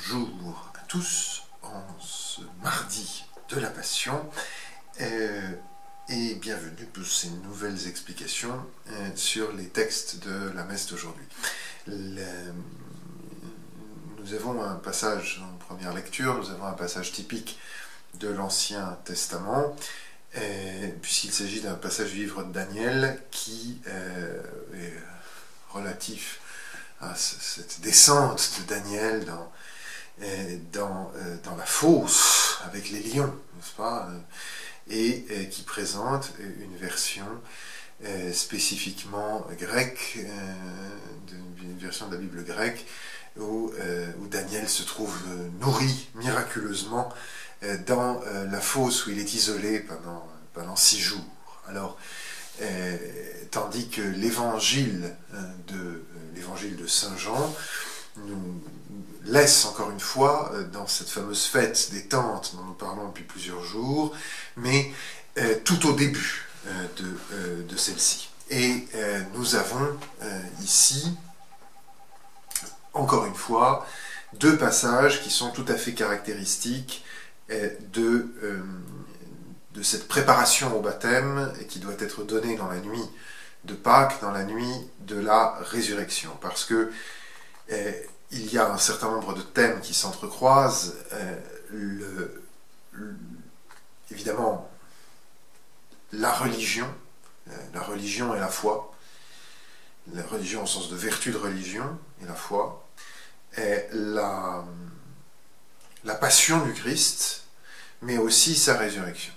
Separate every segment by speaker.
Speaker 1: Bonjour à tous, en ce mardi de la Passion, et bienvenue pour ces nouvelles explications sur les textes de la messe d'aujourd'hui. Nous avons un passage en première lecture, nous avons un passage typique de l'Ancien Testament, puisqu'il s'agit d'un passage du livre de Daniel qui est relatif à cette descente de Daniel dans la fosse avec les lions, n'est-ce pas, et qui présente une version spécifiquement grecque, une version de la Bible grecque, où Daniel se trouve nourri miraculeusement dans la fosse où il est isolé pendant 6 jours. Alors, tandis que l'évangile de Saint Jean nous laisse encore une fois dans cette fameuse fête des tentes dont nous parlons depuis plusieurs jours, mais tout au début de celle-ci. Et nous avons ici, encore une fois, 2 passages qui sont tout à fait caractéristiques de cette préparation au baptême qui doit être donnée dans la nuit de Pâques, dans la nuit de la résurrection, parce que il y a un certain nombre de thèmes qui s'entrecroisent. Évidemment, la religion et la foi, la religion au sens de vertu de religion et la foi, et la passion du Christ, mais aussi sa résurrection.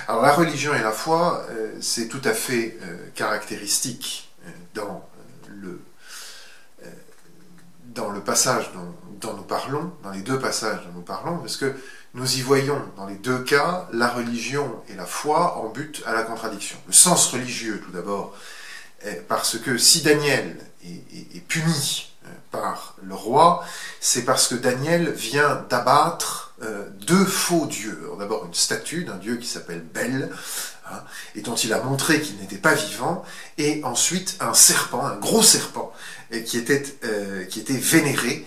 Speaker 1: Alors la religion et la foi, c'est tout à fait caractéristique dans le passage dont nous parlons, dans les 2 passages dont nous parlons, parce que nous y voyons dans les 2 cas la religion et la foi en but à la contradiction. Le sens religieux tout d'abord, parce que si Daniel est puni par le roi, c'est parce que Daniel vient d'abattre 2 faux dieux. D'abord une statue d'un dieu qui s'appelle Bel, et dont il a montré qu'il n'était pas vivant, et ensuite un serpent, un gros serpent, qui était vénéré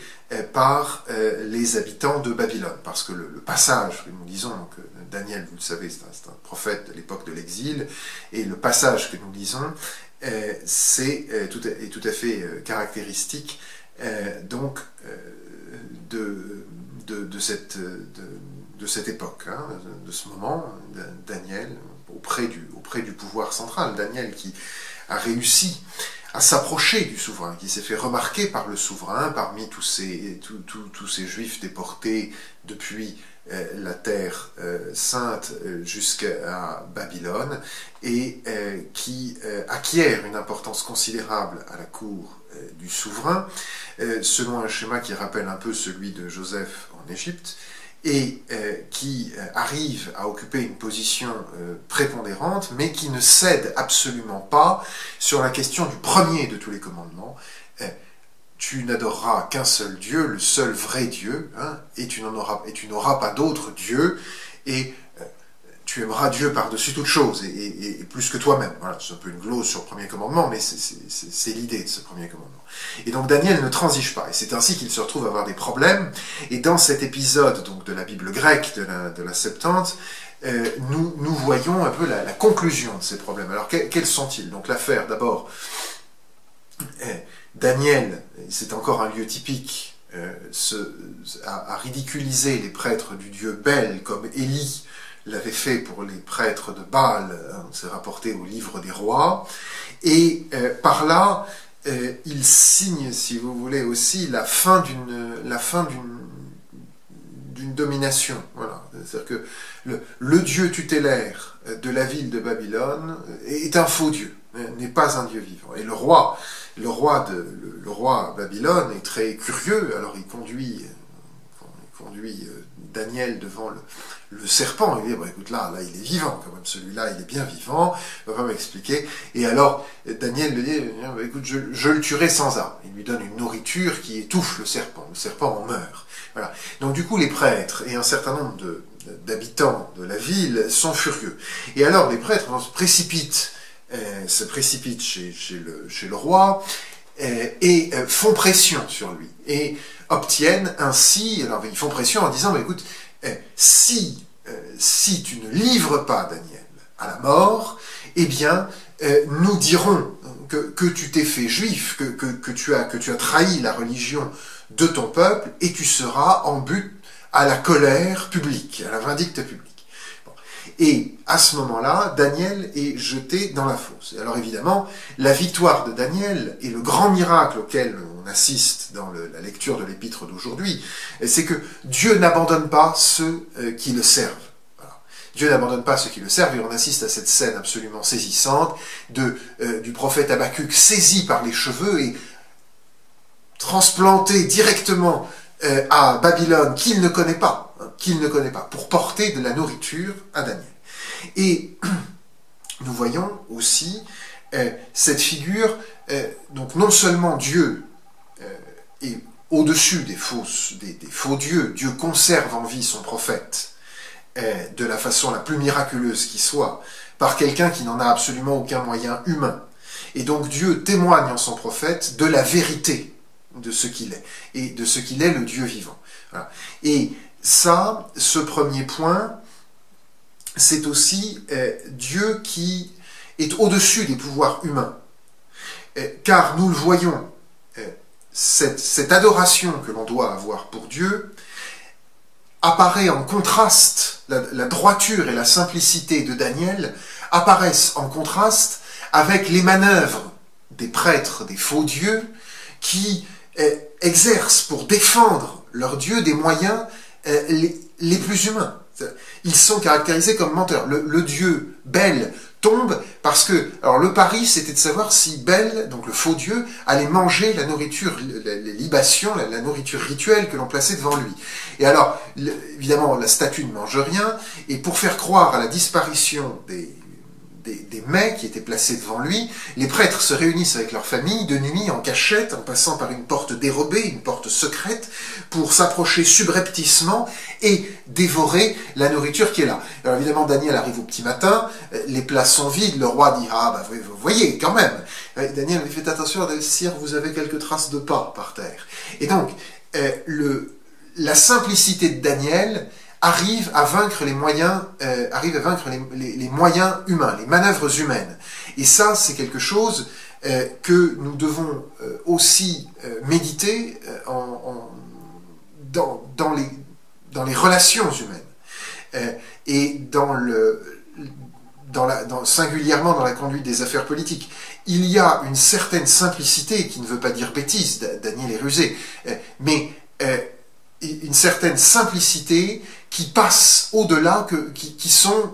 Speaker 1: par les habitants de Babylone. Parce que le passage que nous lisons, donc Daniel, vous le savez, c'est un prophète de l'époque de l'exil, et le passage que nous lisons est tout à fait caractéristique de cette époque, de ce moment, Daniel, auprès du pouvoir central. Daniel qui a réussi à s'approcher du souverain, qui s'est fait remarquer par le souverain parmi tous ces juifs déportés depuis la terre sainte jusqu'à Babylone, et qui acquiert une importance considérable à la cour du souverain, selon un schéma qui rappelle un peu celui de Joseph en Égypte, et qui arrive à occuper une position prépondérante, mais qui ne cède absolument pas sur la question du premier de tous les commandements. Tu n'adoreras qu'un seul Dieu, le seul vrai Dieu, et tu n'auras pas d'autre Dieu, et tu aimeras Dieu par-dessus toute chose, et plus que toi-même. Voilà, c'est un peu une glose sur le premier commandement, mais c'est l'idée de ce premier commandement. Et donc Daniel ne transige pas, et c'est ainsi qu'il se retrouve à avoir des problèmes, et dans cet épisode donc, de la Bible grecque, de la Septante, nous voyons un peu la conclusion de ces problèmes. Alors quels sont-ils? Donc l'affaire, d'abord, Daniel, c'est encore un lieu typique, a ridiculisé les prêtres du dieu Bel, comme Élie l'avait fait pour les prêtres de Baal, c'est rapporté au livre des rois, et par là, il signe, si vous voulez, aussi la fin d'une domination. Voilà. C'est-à-dire que le dieu tutélaire de la ville de Babylone est un faux dieu, n'est pas un dieu vivant. Et le roi Babylone est très curieux, alors il conduit Daniel devant le serpent, il dit, écoute, là il est vivant quand même, celui-là il est bien vivant, il va pas m'expliquer. Et alors Daniel lui dit, écoute, je le tuerai sans arme. Il lui donne une nourriture qui étouffe le serpent en meurt. Voilà. Donc du coup les prêtres et un certain nombre d'habitants de la ville sont furieux. Et alors les prêtres se précipitent chez le roi, font pression sur lui, et obtiennent ainsi, alors ils font pression en disant, écoute, si tu ne livres pas Daniel à la mort, eh bien, nous dirons que tu t'es fait juif, que tu as trahi la religion de ton peuple, et tu seras en but à la colère publique, à la vindicte publique. Bon. Et à ce moment-là, Daniel est jeté dans la fosse. Et alors évidemment, la victoire de Daniel et le grand miracle auquel on assiste dans la lecture de l'épître d'aujourd'hui, c'est que Dieu n'abandonne pas ceux qui le servent. Dieu n'abandonne pas ceux qui le servent, et on assiste à cette scène absolument saisissante du prophète Habacuc saisi par les cheveux et transplanté directement à Babylone, qu'il ne connaît pas, pour porter de la nourriture à Daniel. Et nous voyons aussi cette figure, donc non seulement Dieu est au-dessus des faux dieux, Dieu conserve en vie son prophète, de la façon la plus miraculeuse qui soit, par quelqu'un qui n'en a absolument aucun moyen humain. Et donc Dieu témoigne en son prophète de la vérité de ce qu'il est, et de ce qu'il est le Dieu vivant. Voilà. Et ça, ce premier point, c'est aussi Dieu qui est au-dessus des pouvoirs humains. Car nous le voyons, cette adoration que l'on doit avoir pour Dieu apparaît en contraste, la droiture et la simplicité de Daniel apparaissent en contraste avec les manœuvres des prêtres, des faux dieux, qui exercent pour défendre leur Dieu des moyens les plus humains. Ils sont caractérisés comme menteurs. Le dieu Bel tombe parce que, alors le pari c'était de savoir si Bel, donc le faux dieu, allait manger la nourriture, les libations, la nourriture rituelle que l'on plaçait devant lui. Et alors, évidemment, la statue ne mange rien, et pour faire croire à la disparition des mets qui étaient placés devant lui, les prêtres se réunissent avec leur famille de nuit en cachette, en passant par une porte dérobée, une porte secrète, pour s'approcher subrepticement et dévorer la nourriture qui est là. Alors évidemment, Daniel arrive au petit matin, les plats sont vides, le roi dit « Ah, bah vous voyez, quand même !» Daniel lui fait attention, sire, vous avez quelques traces de pas par terre. Et donc, la simplicité de Daniel arrive à vaincre les moyens, les moyens humains, les manœuvres humaines. Et ça, c'est quelque chose que nous devons aussi méditer dans les relations humaines et singulièrement dans la conduite des affaires politiques. Il y a une certaine simplicité qui ne veut pas dire bêtise, Daniel est rusé, mais une certaine simplicité qui passe au-delà, qui sont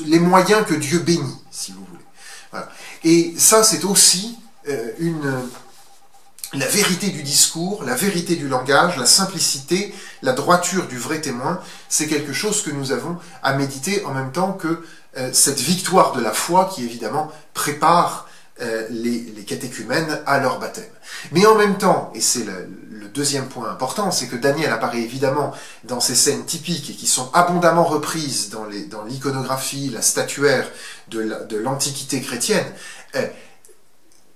Speaker 1: les moyens que Dieu bénit, si vous voulez. Voilà. Et ça, c'est aussi la vérité du discours, la vérité du langage, la simplicité, la droiture du vrai témoin, c'est quelque chose que nous avons à méditer en même temps que cette victoire de la foi qui, évidemment, prépare les catéchumènes à leur baptême. Mais en même temps, et c'est le deuxième point important, c'est que Daniel apparaît évidemment dans ces scènes typiques et qui sont abondamment reprises dans l'iconographie, la statuaire de l'Antiquité chrétienne,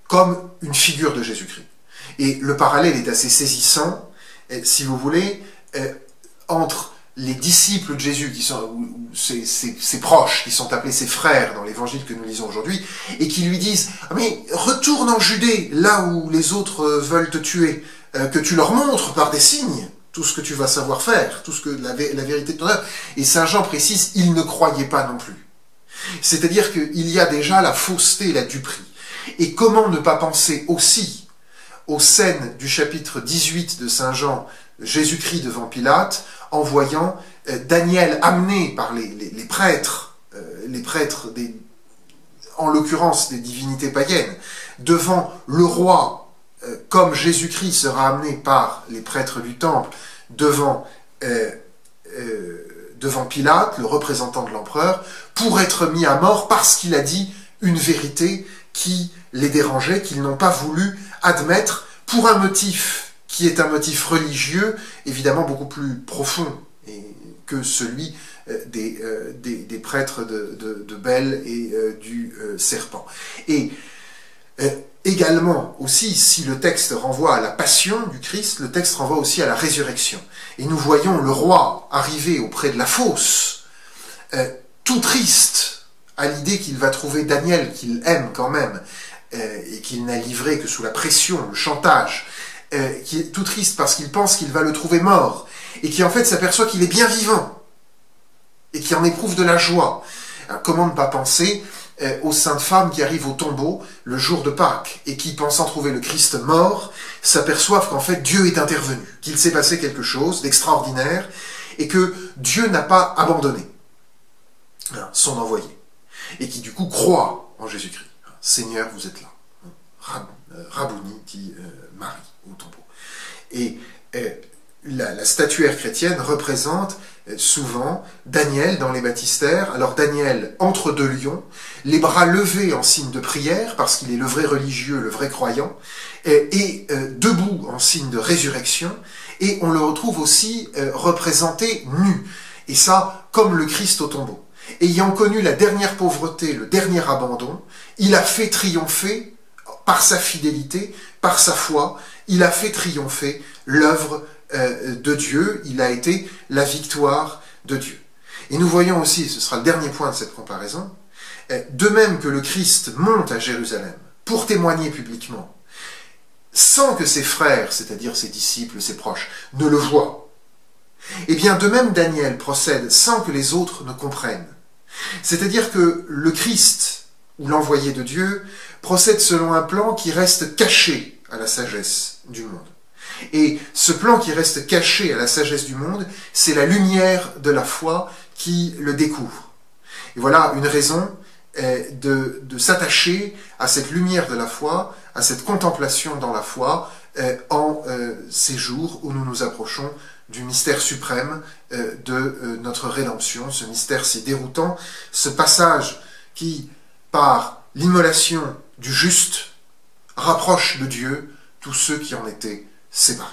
Speaker 1: comme une figure de Jésus-Christ. Et le parallèle est assez saisissant, si vous voulez, entre les disciples de Jésus, qui sont ses proches, qui sont appelés ses frères dans l'évangile que nous lisons aujourd'hui, et qui lui disent « Mais retourne en Judée, là où les autres veulent te tuer, que tu leur montres par des signes tout ce que tu vas savoir faire, tout ce que la vérité de ton œuvre. » Et Saint Jean précise « Il ne croyait pas non plus. » C'est-à-dire qu'il y a déjà la fausseté et la duperie. Et comment ne pas penser aussi aux scènes du chapitre 18 de Saint Jean, Jésus-Christ devant Pilate, en voyant Daniel amené par les prêtres, en l'occurrence des divinités païennes, devant le roi, comme Jésus-Christ sera amené par les prêtres du temple, devant Pilate, le représentant de l'empereur, pour être mis à mort parce qu'il a dit une vérité qui les dérangeait, qu'ils n'ont pas voulu admettre, pour un motif qui est un motif religieux, évidemment beaucoup plus profond que celui des prêtres de Bel et du serpent. Et également aussi, si le texte renvoie à la passion du Christ, le texte renvoie aussi à la résurrection. Et nous voyons le roi arriver auprès de la fosse, tout triste à l'idée qu'il va trouver Daniel, qu'il aime quand même, et qu'il n'a livré que sous la pression, le chantage, qui est tout triste parce qu'il pense qu'il va le trouver mort, et qui en fait s'aperçoit qu'il est bien vivant, et qui en éprouve de la joie. Alors, comment ne pas penser aux saintes femmes qui arrivent au tombeau le jour de Pâques, et qui, pensant trouver le Christ mort, s'aperçoivent qu'en fait Dieu est intervenu, qu'il s'est passé quelque chose d'extraordinaire, et que Dieu n'a pas abandonné son envoyé, et qui du coup croient en Jésus-Christ. Seigneur, vous êtes là. Rabouni, dit Marie au tombeau. Et la statuaire chrétienne représente souvent Daniel dans les baptistères. Alors Daniel entre deux lions, les bras levés en signe de prière, parce qu'il est le vrai religieux, le vrai croyant, et debout en signe de résurrection, et on le retrouve aussi représenté nu. Et ça, comme le Christ au tombeau. Ayant connu la dernière pauvreté, le dernier abandon, il a fait triompher, par sa fidélité, par sa foi, il a fait triompher l'œuvre de Dieu, il a été la victoire de Dieu. Et nous voyons aussi, ce sera le dernier point de cette comparaison, de même que le Christ monte à Jérusalem pour témoigner publiquement, sans que ses frères, c'est-à-dire ses disciples, ses proches, ne le voient, et bien de même Daniel procède sans que les autres ne comprennent. C'est-à-dire que le Christ, ou l'envoyé de Dieu, procède selon un plan qui reste caché à la sagesse du monde. Et ce plan qui reste caché à la sagesse du monde, c'est la lumière de la foi qui le découvre. Et voilà une raison de s'attacher à cette lumière de la foi, à cette contemplation dans la foi, en ces jours où nous nous approchons du mystère suprême de notre rédemption, ce mystère si déroutant, ce passage qui, par l'immolation du juste, rapproche de Dieu tous ceux qui en étaient séparés.